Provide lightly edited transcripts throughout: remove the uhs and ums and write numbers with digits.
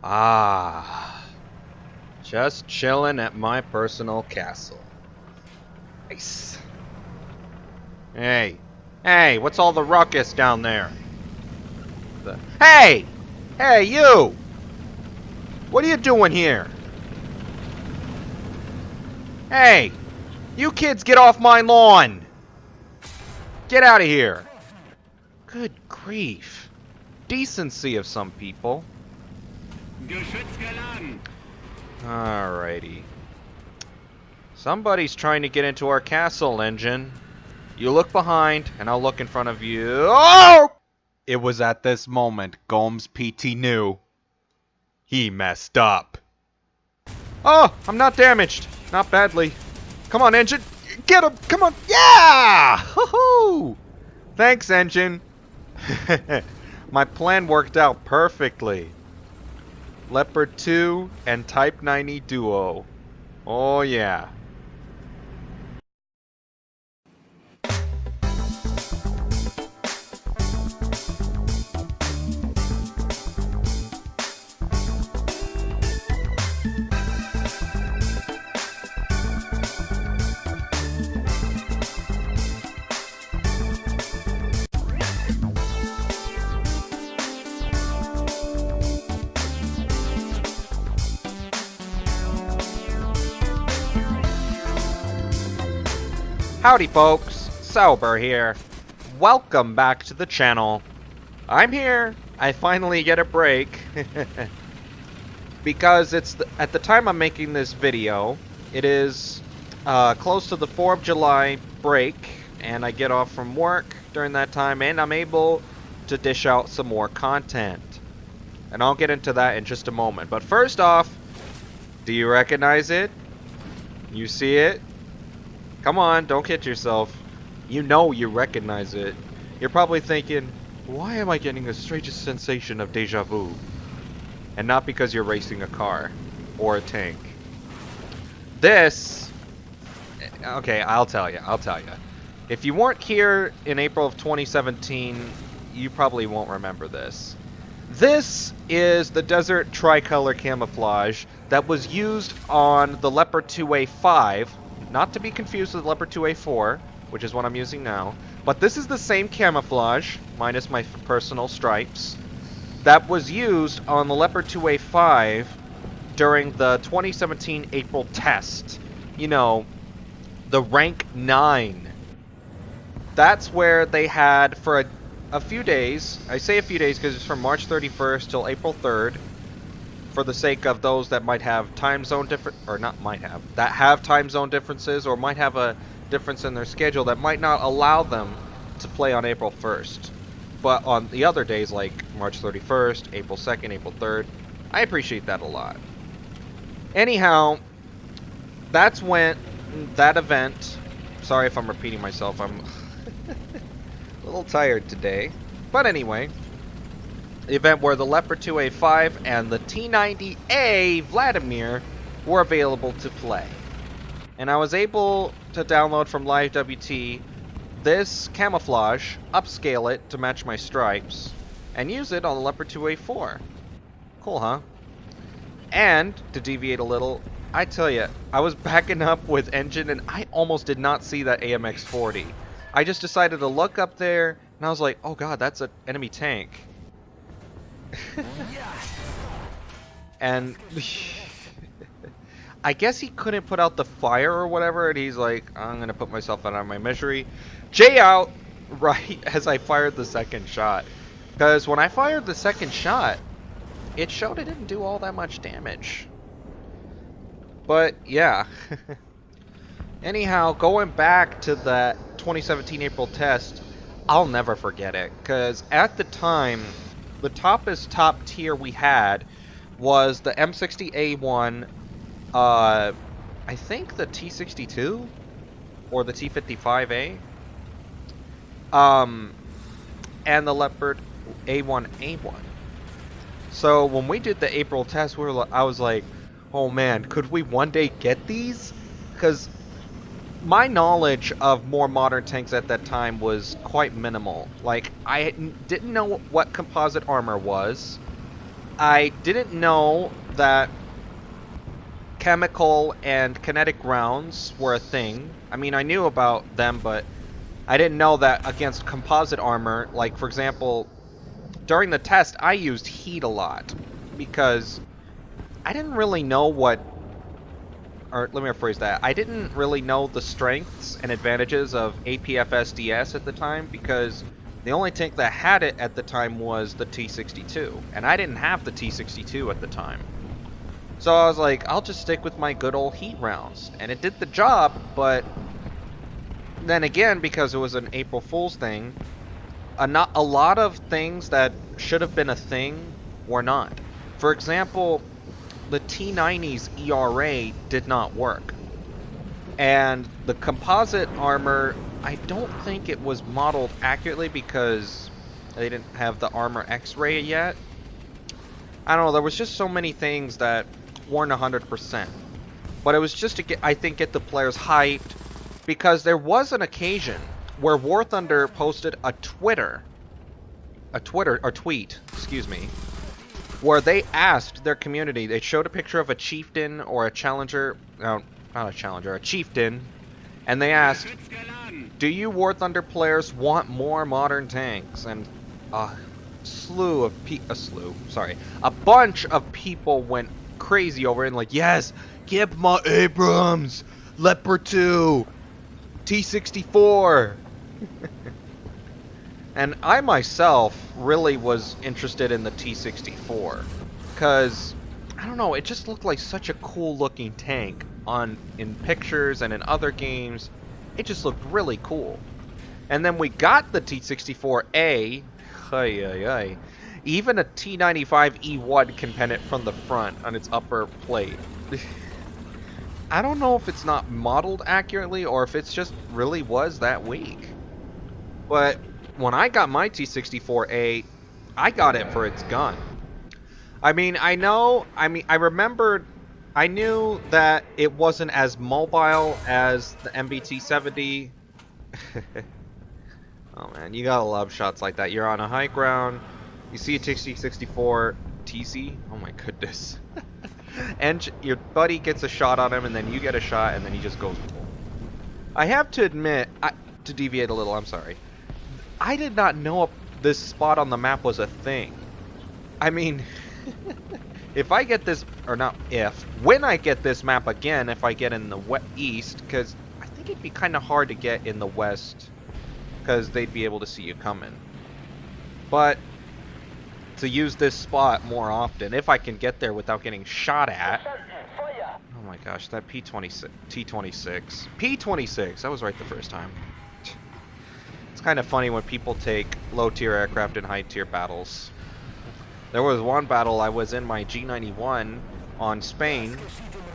Ah, just chilling at my personal castle. Nice. Hey, what's all the ruckus down there? Hey, you! What are you doing here? Hey, you kids get off my lawn! Get out of here! Good grief. Decency of some people. Alrighty. Somebody's trying to get into our castle, Engine. You look behind, and I'll look in front of you. Oh! It was at this moment Gomes PT knew. He messed up. Oh, I'm not damaged. Not badly. Come on, Engine. Get him. Come on. Yeah! Hoo-hoo! Thanks, Engine. My plan worked out perfectly. Leopard 2 and Type 90 duo. Oh, yeah. Howdy folks, Sauber here. Welcome back to the channel. I'm here. I finally get a break. Because it's at the time I'm making this video, it is close to the 4th of July break, and I get off from work during that time, and I'm able to dish out some more content. And I'll get into that in just a moment. But first off, do you recognize it? You see it? Come on, don't kid yourself. You know you recognize it. You're probably thinking, why am I getting the strangest sensation of deja vu? And not because you're racing a car or a tank. This... Okay, I'll tell you. If you weren't here in April of 2017, you probably won't remember this. This is the desert tricolor camouflage that was used on the Leopard 2A4. Not to be confused with Leopard 2A4, which is what I'm using now. But this is the same camouflage, minus my personal stripes, that was used on the Leopard 2A4 during the 2017 April test. You know, the rank 9. That's where they had, for a few days, I say a few days because it's from March 31st till April 3rd, for the sake of those that might have time zone that have time zone differences, or might have a difference in their schedule that might not allow them to play on April 1st. But on the other days, like March 31st, April 2nd, April 3rd, I appreciate that a lot. Anyhow, that's when that event, sorry if I'm repeating myself, I'm a little tired today. But anyway, the event where the Leopard 2A4 and the T90A Vladimir were available to play. And I was able to download from LiveWT this camouflage, upscale it to match my stripes, and use it on the Leopard 2A4. Cool, huh? And, to deviate a little, I tell you, I was backing up with Engine and I almost did not see that AMX-40. I just decided to look up there, and I was like, oh god, that's an enemy tank. And I guess he couldn't put out the fire or whatever, and he's like, I'm gonna put myself out of my misery. J out right as I fired the second shot. Because when I fired the second shot, it showed it didn't do all that much damage. But yeah. Anyhow, going back to that 2017 April test, I'll never forget it. Because at the time, the top tier we had was the M60A1, I think the T62 or the T55A, and the Leopard A1A1. So when we did the April test, I was like, oh man, could we one day get these? Because my knowledge of more modern tanks at that time was quite minimal. Like, I didn't know what composite armor was. I didn't know that chemical and kinetic rounds were a thing. I mean, I knew about them, but I didn't know that against composite armor, like, for example, during the test, I used heat a lot because I didn't really know or let me rephrase that. I didn't really know the strengths and advantages of APFSDS at the time because the only tank that had it at the time was the T-62, and I didn't have the T-62 at the time. So I was like, I'll just stick with my good old heat rounds, and it did the job, but then again, because it was an April Fool's thing, not a lot of things that should have been a thing were not. For example, the T-90's ERA did not work. And the composite armor, I don't think it was modeled accurately because they didn't have the armor X-ray yet. I don't know, there was just so many things that weren't 100%. But it was just to get, I think, get the players hyped, because there was an occasion where War Thunder posted a tweet, excuse me, where they asked their community, they showed a picture of a chieftain or a challenger, no, not a challenger, a chieftain, and they asked, do you War Thunder players want more modern tanks? And a bunch of people went crazy over it and like, yes, give my Abrams, Leopard 2, T-64. And I myself really was interested in the T-64 because, I don't know, it just looked like such a cool looking tank in pictures and in other games. It just looked really cool. And then we got the T-64A, even a T-95E1 can pen it from the front on its upper plate. I don't know if it's not modeled accurately or if it's just really was that weak. But when I got my T-64A, I got it for its gun. I knew that it wasn't as mobile as the MBT-70. Oh man, you gotta love shots like that. You're on a high ground, you see a T-64 TC, oh my goodness. And your buddy gets a shot on him, and then you get a shot, and then he just goes boom. I have to admit, to deviate a little, I'm sorry. I did not know this spot on the map was a thing. I mean, if I get this, or not if, when I get this map again, if I get in the east, because I think it'd be kind of hard to get in the west, because they'd be able to see you coming. But to use this spot more often, if I can get there without getting shot at. Oh my gosh, that T-26, P-26, I was right the first time. It's kind of funny when people take low-tier aircraft in high-tier battles. There was one battle I was in my G91 on Spain,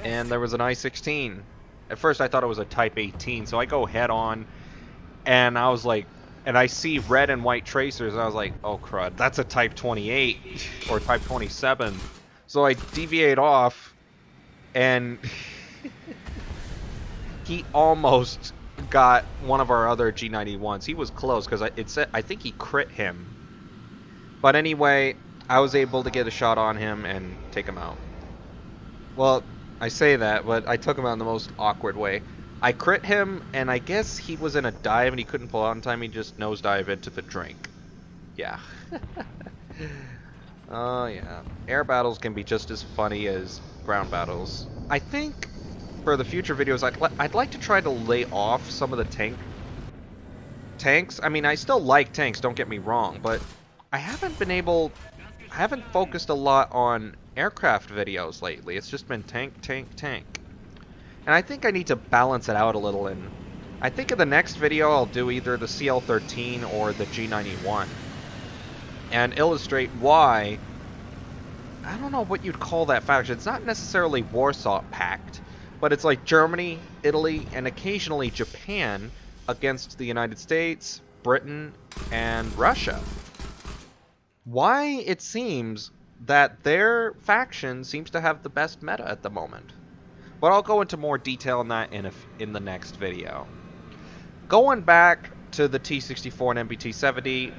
and there was an I-16. At first I thought it was a Type 18, so I go head-on, and I was like, and I see red and white tracers, and I was like, oh crud, that's a Type 28, or Type 27. So I deviate off, and he almost got one of our other G91s. He was close, because I think he crit him. But anyway, I was able to get a shot on him and take him out. Well, I say that, but I took him out in the most awkward way. I crit him, and I guess he was in a dive and he couldn't pull out in time. He just nosedive into the drink. Yeah. Oh, yeah. Air battles can be just as funny as ground battles. I think for the future videos, I'd like to try to lay off some of the tanks. I mean, I still like tanks, don't get me wrong, but I haven't focused a lot on aircraft videos lately. It's just been tank. And I think I need to balance it out a little, and I think in the next video I'll do either the CL-13 or the G91 and illustrate why, I don't know what you'd call that faction. It's not necessarily Warsaw Pact, but it's like Germany, Italy, and occasionally Japan against the United States, Britain, and Russia. Why it seems that their faction seems to have the best meta at the moment. But I'll go into more detail on that in the next video. Going back to the T-64 and MBT-70,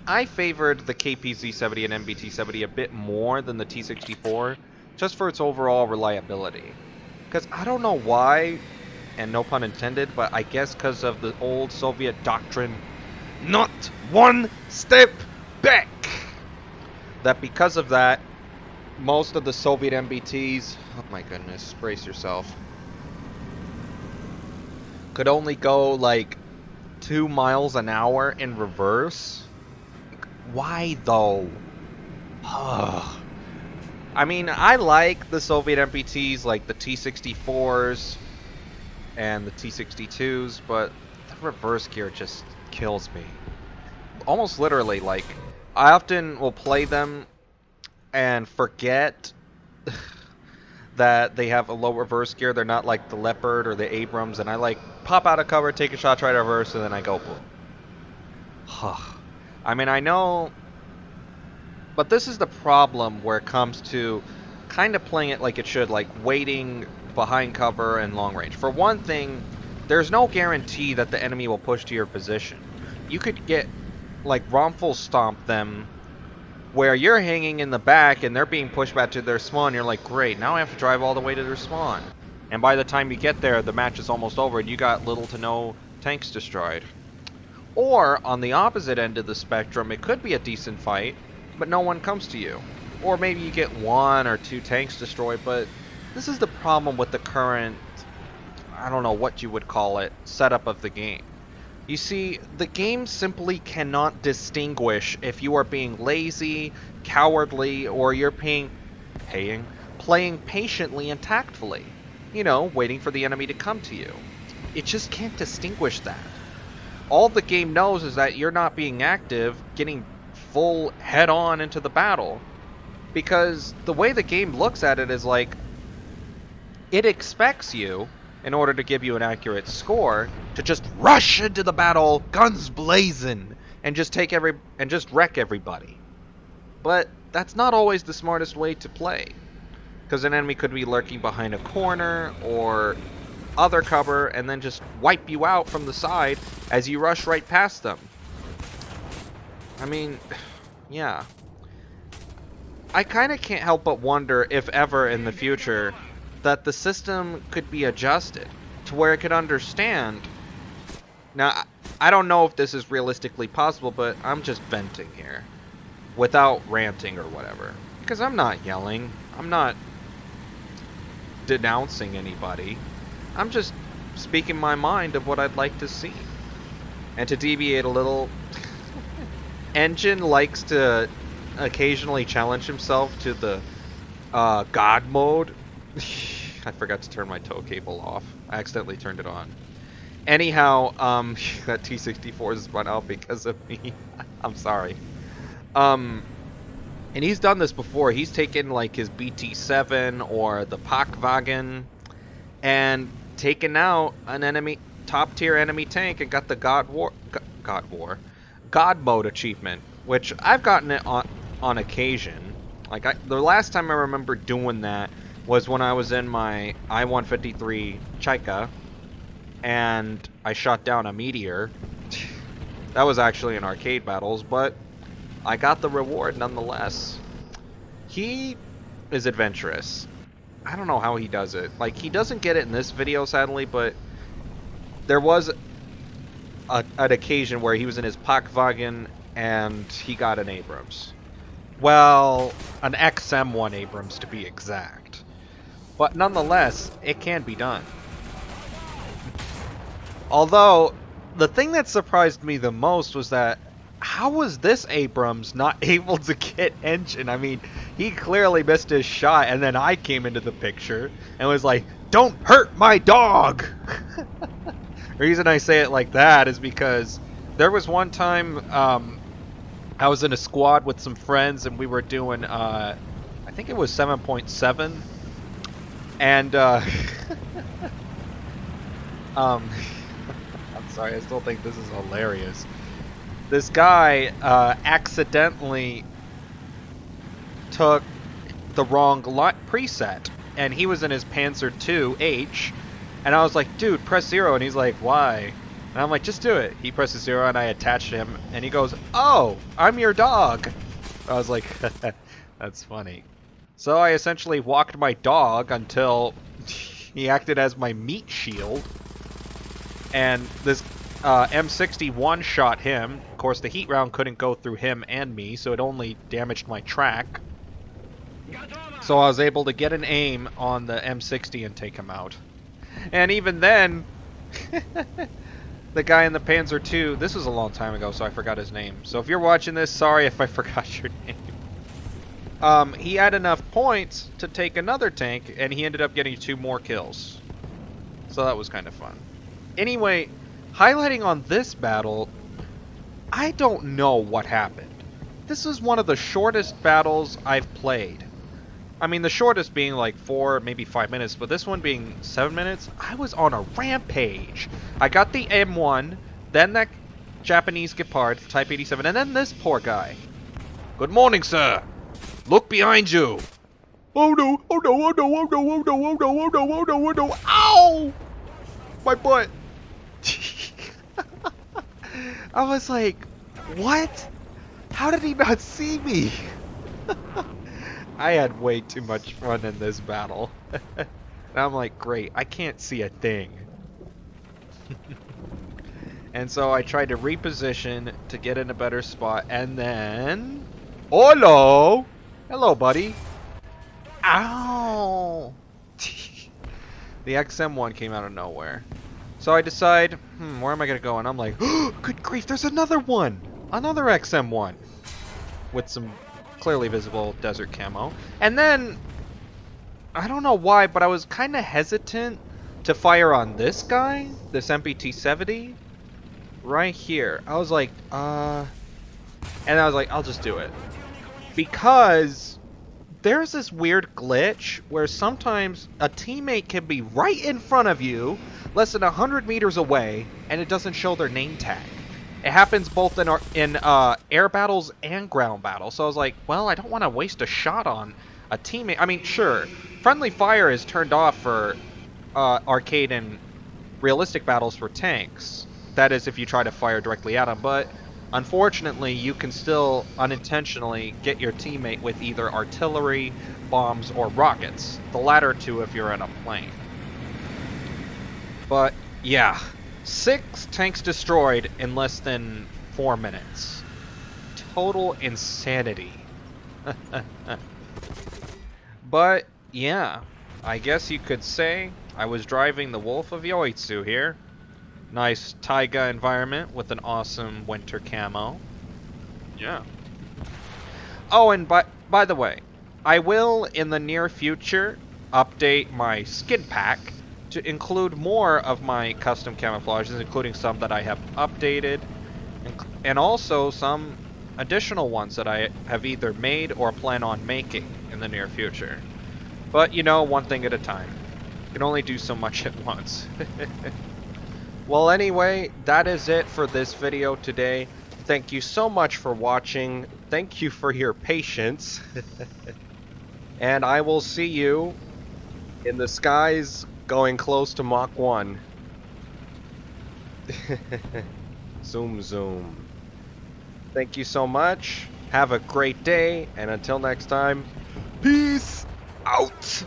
I favored the KPZ-70 and MBT-70 a bit more than the T-64, just for its overall reliability. Because I don't know why, and no pun intended, but I guess because of the old Soviet doctrine, not one step back, that because of that, most of the Soviet MBTs, oh my goodness, brace yourself, could only go like 2 miles an hour in reverse. Why though? I mean, I like the Soviet MBTs, like the T-64s and the T-62s, but the reverse gear just kills me. Almost literally, like, I often will play them and forget that they have a low reverse gear. They're not like the Leopard or the Abrams, and I like pop out of cover, take a shot, try to reverse, and then I go boom. I mean, I know, but this is the problem where it comes to kind of playing it like it should, like waiting behind cover and long range. For one thing, there's no guarantee that the enemy will push to your position. You could get, like, wrongful stomp them where you're hanging in the back and they're being pushed back to their spawn. You're like, great, now I have to drive all the way to their spawn. And by the time you get there, the match is almost over and you got little to no tanks destroyed. Or, on the opposite end of the spectrum, it could be a decent fight, but no one comes to you. Or maybe you get 1 or 2 tanks destroyed, but this is the problem with the current, I don't know what you would call it, setup of the game. You see, the game simply cannot distinguish if you are being lazy, cowardly, or you're playing patiently and tactfully. You know, waiting for the enemy to come to you. It just can't distinguish that. All the game knows is that you're not being active, getting full head-on into the battle. Because the way the game looks at it is like, it expects you, in order to give you an accurate score, to just rush into the battle, guns blazing, and just wreck everybody. But that's not always the smartest way to play, because an enemy could be lurking behind a corner or other cover and then just wipe you out from the side as you rush right past them. I mean, yeah. I kind of can't help but wonder if ever in the future that the system could be adjusted to where it could understand. Now, I don't know if this is realistically possible, but I'm just venting here without ranting or whatever. Because I'm not yelling. I'm not denouncing anybody. I'm just speaking my mind of what I'd like to see. And to deviate a little, Engine likes to occasionally challenge himself to the God mode. I forgot to turn my tow cable off. I accidentally turned it on. Anyhow, that T-64 is spun out because of me. I'm sorry. And he's done this before. He's taken like his BT-7 or the Pakwagen and taken out an enemy, top tier enemy tank and got the God mode achievement, which I've gotten it on occasion. Like the last time I remember doing that was when I was in my I-153 Chaika and I shot down a meteor. That was actually in arcade battles, but I got the reward nonetheless. He is adventurous. I don't know how he does it. Like, he doesn't get it in this video, sadly, but there was an occasion where he was in his Pakwagen and he got an Abrams. Well, an XM1 Abrams to be exact. But nonetheless, it can be done. Although, the thing that surprised me the most was that how was this Abrams not able to get Engine? I mean, he clearly missed his shot, and then I came into the picture and was like, "Don't hurt my dog!" The reason I say it like that is because there was one time I was in a squad with some friends, and we were doing, I think it was 7.7, and I'm sorry, I still think this is hilarious. This guy accidentally took the wrong preset, and he was in his Panzer II H, and I was like, dude, press 0, and he's like, why? And I'm like, just do it. He presses 0 and I attached him and he goes, oh, I'm your dog. I was like, that's funny. So I essentially walked my dog until he acted as my meat shield. And this M61 shot him. Of course, the heat round couldn't go through him and me, so it only damaged my track. So I was able to get an aim on the M60 and take him out. And even then, the guy in the Panzer II, this was a long time ago, so I forgot his name. So if you're watching this, sorry if I forgot your name. He had enough points to take another tank, and he ended up getting 2 more kills. So that was kind of fun. Anyway, highlighting on this battle, I don't know what happened. This is one of the shortest battles I've played. I mean, the shortest being like 4, maybe 5 minutes, but this one being 7 minutes, I was on a rampage. I got the M1, then that Japanese Gepard, Type 87, and then this poor guy. Good morning, sir. Look behind you. Oh no, oh no, oh no, oh no, oh no, oh no, oh no, oh no, oh no, ow! My butt. I was like, what? How did he not see me? I had way too much fun in this battle. And I'm like, great, I can't see a thing. And so I tried to reposition to get in a better spot, and then... Hello! Hello, buddy. Ow! The XM1 came out of nowhere. So I decide, where am I going to go? And I'm like, oh, good grief, there's another one! Another XM1! With some clearly visible desert camo. And then, I don't know why, but I was kind of hesitant to fire on this guy, this MPT-70, right here. I was like, and I was like, I'll just do it. Because there's this weird glitch where sometimes a teammate can be right in front of you, less than 100 meters away, and it doesn't show their name tag. It happens both in air battles and ground battles. So I was like, well, I don't want to waste a shot on a teammate. I mean, sure, friendly fire is turned off for arcade and realistic battles for tanks. That is if you try to fire directly at them. But unfortunately, you can still unintentionally get your teammate with either artillery, bombs, or rockets. The latter two if you're in a plane. But, yeah. 6 tanks destroyed in less than 4 minutes. Total insanity. But, yeah. I guess you could say I was driving the Wolf of Yoitsu here. Nice taiga environment with an awesome winter camo. Yeah. Oh, and by the way, I will, in the near future, update my skin pack to include more of my custom camouflages, including some that I have updated, and also some additional ones that I have either made or plan on making in the near future. But, you know, one thing at a time. You can only do so much at once. Well, anyway, that is it for this video today. Thank you so much for watching. Thank you for your patience. And I will see you in the skies going close to Mach 1. Zoom, zoom. Thank you so much. Have a great day. And until next time, peace out.